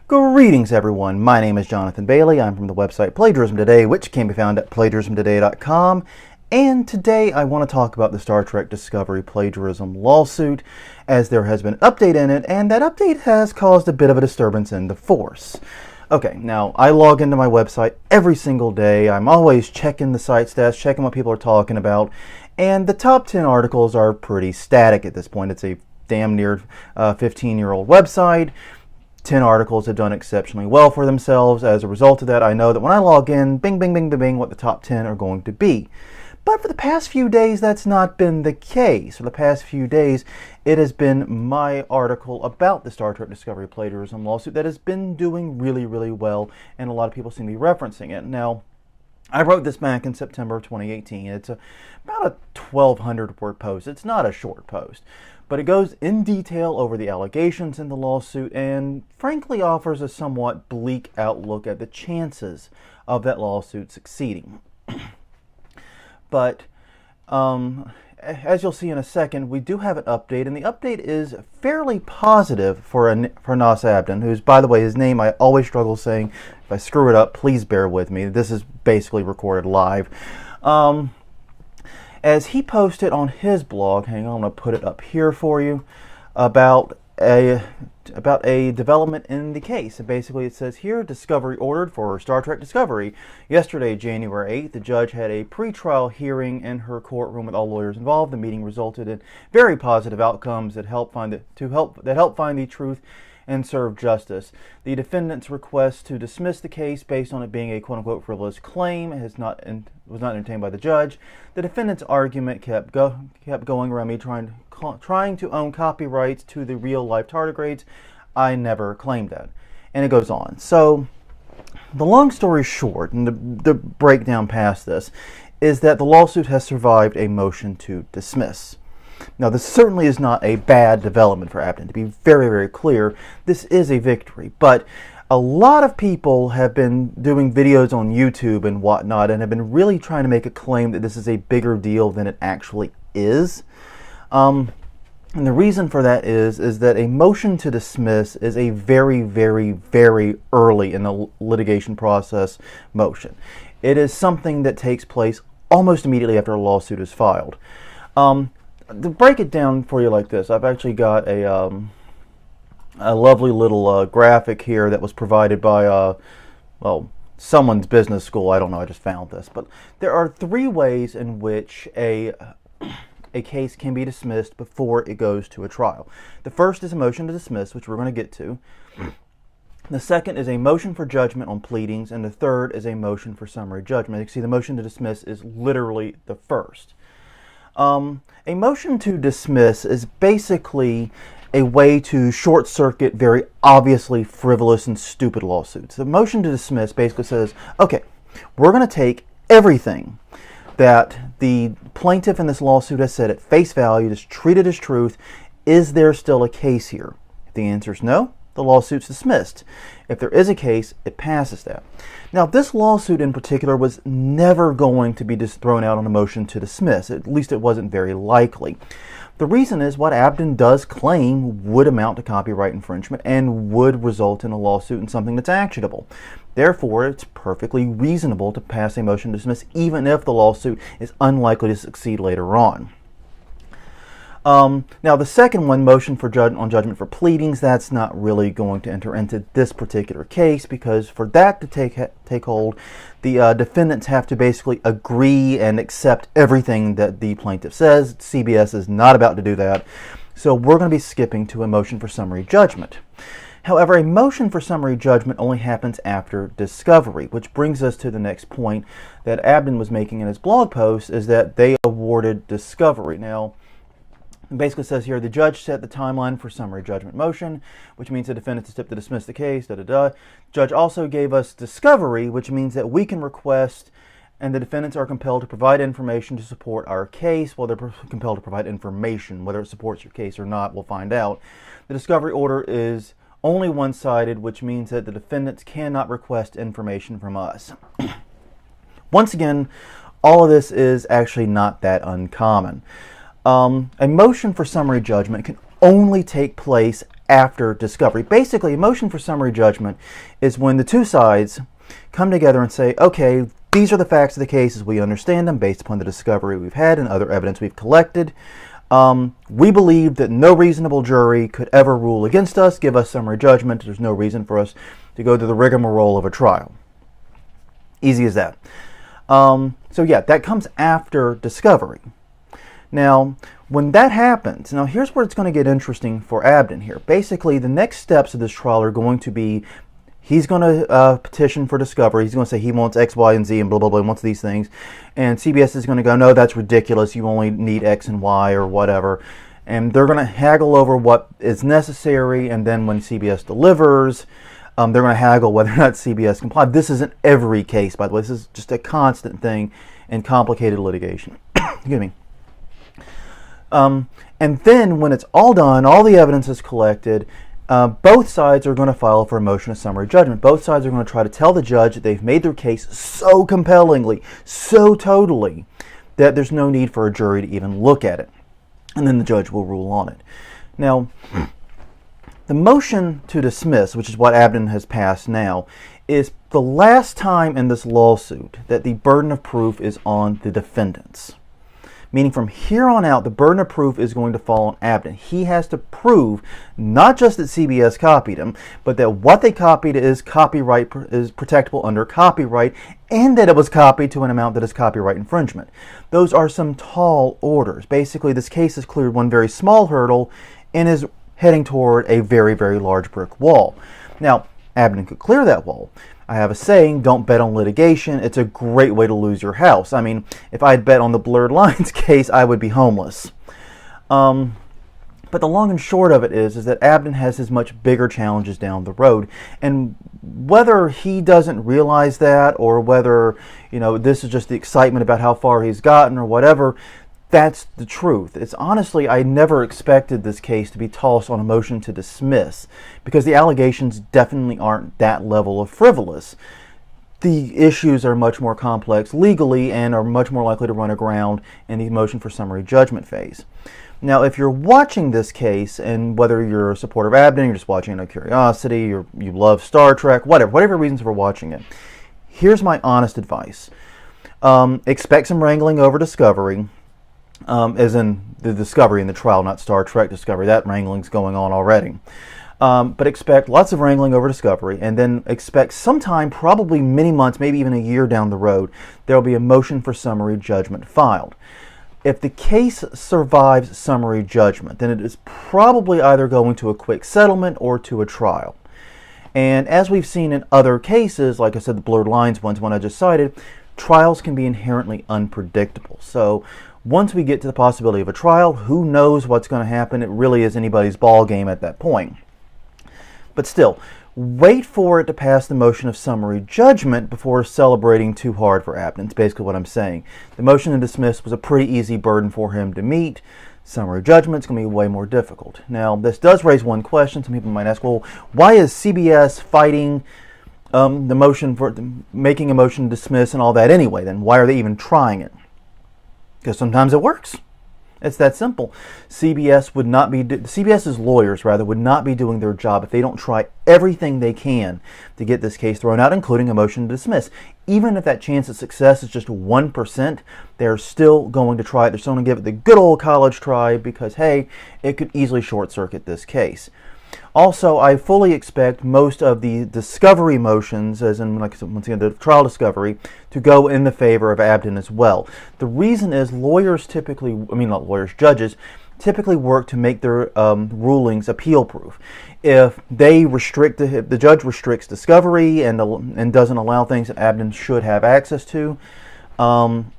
Greetings everyone, my name is Jonathan Bailey. I'm from the website Plagiarism Today, which can be found at plagiarismtoday.com. And today I want to talk about the Star Trek Discovery plagiarism lawsuit, as there has been an update in it, and that update has caused a bit of a disturbance in the force. Okay, now I log into my website every single day. I'm always checking the site stats, checking what people are talking about, and the top 10 articles are pretty static at this point. It's a damn near 15-year-old website. 10 articles have done exceptionally well for themselves. As a result of that, I know that when I log in, bing, bing, bing, bing, bing, what the top 10 are going to be. But for the past few days, that's not been the case. For the past few days, it has been my article about the Star Trek Discovery plagiarism lawsuit that has been doing really, really well, and a lot of people seem to be referencing it. Now, I wrote this back in September of 2018. It's about a 1,200-word post. It's not a short post, but it goes in detail over the allegations in the lawsuit and frankly offers a somewhat bleak outlook at the chances of that lawsuit succeeding. But as you'll see in a second, we do have an update, and the update is fairly positive for Abdin, who's, by the way, his name I always struggle saying. If I screw it up, please bear with me. This is basically recorded live. As he posted on his blog, hang on, I'm going to put it up here for you, about a development in the case. And basically it says here, discovery ordered for Star Trek Discovery. Yesterday, January 8th, the judge had a pretrial hearing in her courtroom with all lawyers involved. The meeting resulted in very positive outcomes that help find the truth and serve justice. The defendant's request to dismiss the case based on it being a quote-unquote frivolous claim was not entertained by the judge. The defendant's argument kept going around me trying to own copyrights to the real-life tardigrades. I never claimed that. And it goes on. So, the long story short, and the breakdown past this, is that the lawsuit has survived a motion to dismiss. Now, this certainly is not a bad development for Abdin. To be very, very clear, this is a victory. But a lot of people have been doing videos on YouTube and whatnot and have been really trying to make a claim that this is a bigger deal than it actually is. And the reason for that is that a motion to dismiss is a very, very, very early in the litigation process motion. It is something that takes place almost immediately after a lawsuit is filed. To break it down for you like this, I've actually got a lovely little graphic here that was provided by, well, someone's business school. I don't know, I just found this. But there are 3 ways in which a case can be dismissed before it goes to a trial. The first is a motion to dismiss, which we're going to get to. The second is a motion for judgment on pleadings, and the third is a motion for summary judgment. You can see the motion to dismiss is literally the first. A motion to dismiss is basically a way to short-circuit very obviously frivolous and stupid lawsuits. The motion to dismiss basically says, okay, we're going to take everything that the plaintiff in this lawsuit has said at face value, just treat it as truth. Is there still a case here? If the answer is no, the lawsuit's dismissed. If there is a case, it passes that. Now, this lawsuit in particular was never going to be just thrown out on a motion to dismiss. At least it wasn't very likely. The reason is what Abdin does claim would amount to copyright infringement and would result in a lawsuit and something that's actionable. Therefore, it's perfectly reasonable to pass a motion to dismiss even if the lawsuit is unlikely to succeed later on. Now, the second one, motion for on judgment for pleadings, that's not really going to enter into this particular case, because for that to take hold, the defendants have to basically agree and accept everything that the plaintiff says. CBS is not about to do that, so we're going to be skipping to a motion for summary judgment. However, a motion for summary judgment only happens after discovery, which brings us to the next point that Abdin was making in his blog post, is that they awarded discovery. Now, it basically says here, the judge set the timeline for summary judgment motion, which means the defendant is to dismiss the case, Judge also gave us discovery, which means that we can request, and the defendants are compelled to provide information to support our case. Well, they're compelled to provide information. Whether it supports your case or not, we'll find out. The discovery order is only one-sided, which means that the defendants cannot request information from us. Once again, all of this is actually not that uncommon. A motion for summary judgment can only take place after discovery. Basically, a motion for summary judgment is when the two sides come together and say, okay, these are the facts of the case as we understand them based upon the discovery we've had and other evidence we've collected. We believe that no reasonable jury could ever rule against us, give us summary judgment. There's no reason for us to go through the rigmarole of a trial. Easy as that. So yeah, that comes after discovery. Now, when that happens, now here's where it's going to get interesting for Abdin here. Basically, the next steps of this trial are going to be, he's going to petition for discovery. He's going to say he wants X, Y, and Z, and blah, blah, blah, he wants these things. And CBS is going to go, no, that's ridiculous. You only need X and Y or whatever. And they're going to haggle over what is necessary. And then when CBS delivers, they're going to haggle whether or not CBS complied. This isn't every case, by the way. This is just a constant thing in complicated litigation. Excuse me. And then when it's all done, all the evidence is collected, both sides are going to file for a motion of summary judgment. Both sides are going to try to tell the judge that they've made their case so compellingly, so totally, that there's no need for a jury to even look at it. And then the judge will rule on it. Now, the motion to dismiss, which is what Abdin has passed now, is the last time in this lawsuit that the burden of proof is on the defendants. Meaning from here on out, the burden of proof is going to fall on Abdin. He has to prove not just that CBS copied him, but that what they copied is protectable under copyright, and that it was copied to an amount that is copyright infringement. Those are some tall orders. Basically, this case has cleared one very small hurdle and is heading toward a very, very large brick wall. Now, Abdin could clear that wall. I have a saying, don't bet on litigation. It's a great way to lose your house. I mean, if I had bet on the blurred lines case, I would be homeless. But the long and short of it is that Abdin has his much bigger challenges down the road. And whether he doesn't realize that, or whether, this is just the excitement about how far he's gotten or whatever, that's the truth. It's honestly, I never expected this case to be tossed on a motion to dismiss, because the allegations definitely aren't that level of frivolous. The issues are much more complex legally and are much more likely to run aground in the motion for summary judgment phase. Now, if you're watching this case, and whether you're a supporter of Abdin, you're just watching out of curiosity, you love Star Trek, whatever reasons for watching it, here's my honest advice. Expect some wrangling over discovery. As in the discovery in the trial, not Star Trek discovery. That wrangling's going on already. But expect lots of wrangling over discovery, and then expect sometime, probably many months, maybe even a year down the road, there will be a motion for summary judgment filed. If the case survives summary judgment, then it is probably either going to a quick settlement or to a trial. And as we've seen in other cases, like I said, the blurred lines one I just cited, trials can be inherently unpredictable. So once we get to the possibility of a trial, who knows what's going to happen? It really is anybody's ball game at that point. But still, wait for it to pass the motion of summary judgment before celebrating too hard for Abdin. That's basically what I'm saying. The motion to dismiss was a pretty easy burden for him to meet. Summary judgment is going to be way more difficult. Now, this does raise one question. Some people might ask, well, why is CBS fighting the motion for making a motion to dismiss and all that anyway? Then why are they even trying it? Because sometimes it works. It's that simple. CBS's lawyers would not be doing their job if they don't try everything they can to get this case thrown out, including a motion to dismiss. Even if that chance of success is just 1%, they're still going to try it. They're still going to give it the good old college try because, hey, it could easily short-circuit this case. Also, I fully expect most of the discovery motions, as in, like, once again, the trial discovery, to go in the favor of Abdin as well. The reason is judges typically work to make their rulings appeal-proof. If they the judge restricts discovery and doesn't allow things that Abdin should have access to, and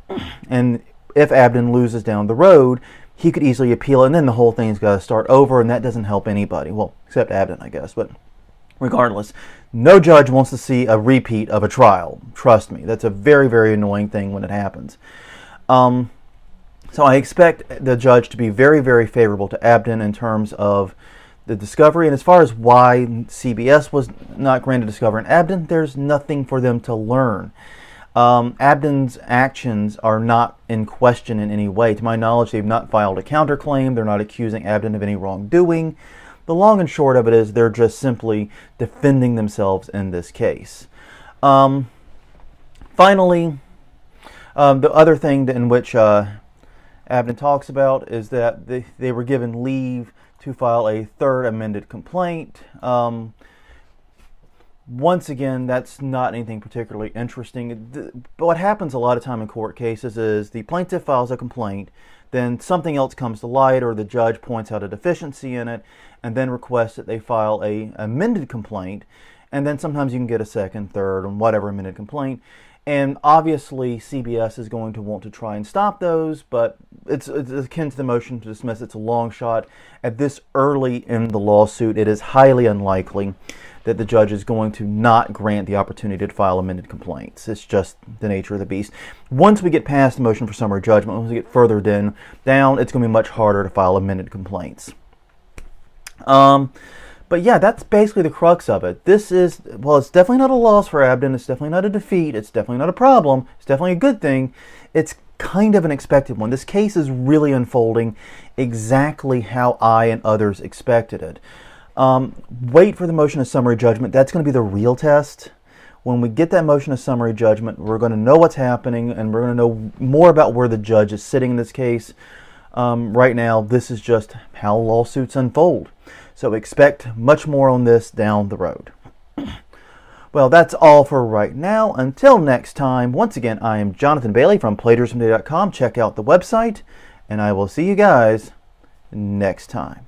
if Abdin loses down the road, he could easily appeal it, and then the whole thing's got to start over, and that doesn't help anybody. Well, except Abdin, I guess. But regardless, no judge wants to see a repeat of a trial. Trust me. That's a very, very annoying thing when it happens. So I expect the judge to be very, very favorable to Abdin in terms of the discovery. And as far as why CBS was not granted discovery in Abdin, there's nothing for them to learn. Abdin's actions are not in question in any way. To my knowledge, they've not filed a counterclaim. They're not accusing Abdin of any wrongdoing. the long and short of it is they're just simply defending themselves in this case. Finally, the other thing in which Abdin talks about is that they were given leave to file a third amended complaint. Once again, that's not anything particularly interesting. But what happens a lot of time in court cases is the plaintiff files a complaint, then something else comes to light, or the judge points out a deficiency in it, and then requests that they file a amended complaint, and then sometimes you can get a second, third, and whatever amended complaint. And obviously, CBS is going to want to try and stop those, but it's akin to the motion to dismiss. It's a long shot. At this early in the lawsuit, it is highly unlikely that the judge is going to not grant the opportunity to file amended complaints. It's just the nature of the beast. Once we get past the motion for summary judgment, once we get further down, it's going to be much harder to file amended complaints. But yeah, that's basically the crux of it. This is, well, it's definitely not a loss for Abdin. It's definitely not a defeat. It's definitely not a problem. It's definitely a good thing. It's kind of an expected one. This case is really unfolding exactly how I and others expected it. Wait for the motion of summary judgment. That's going to be the real test. When we get that motion of summary judgment, we're going to know what's happening, and we're going to know more about where the judge is sitting in this case. Right now, this is just how lawsuits unfold. So expect much more on this down the road. Well, that's all for right now. Until next time, once again, I am Jonathan Bailey from plagiarismtoday.com. Check out the website, and I will see you guys next time.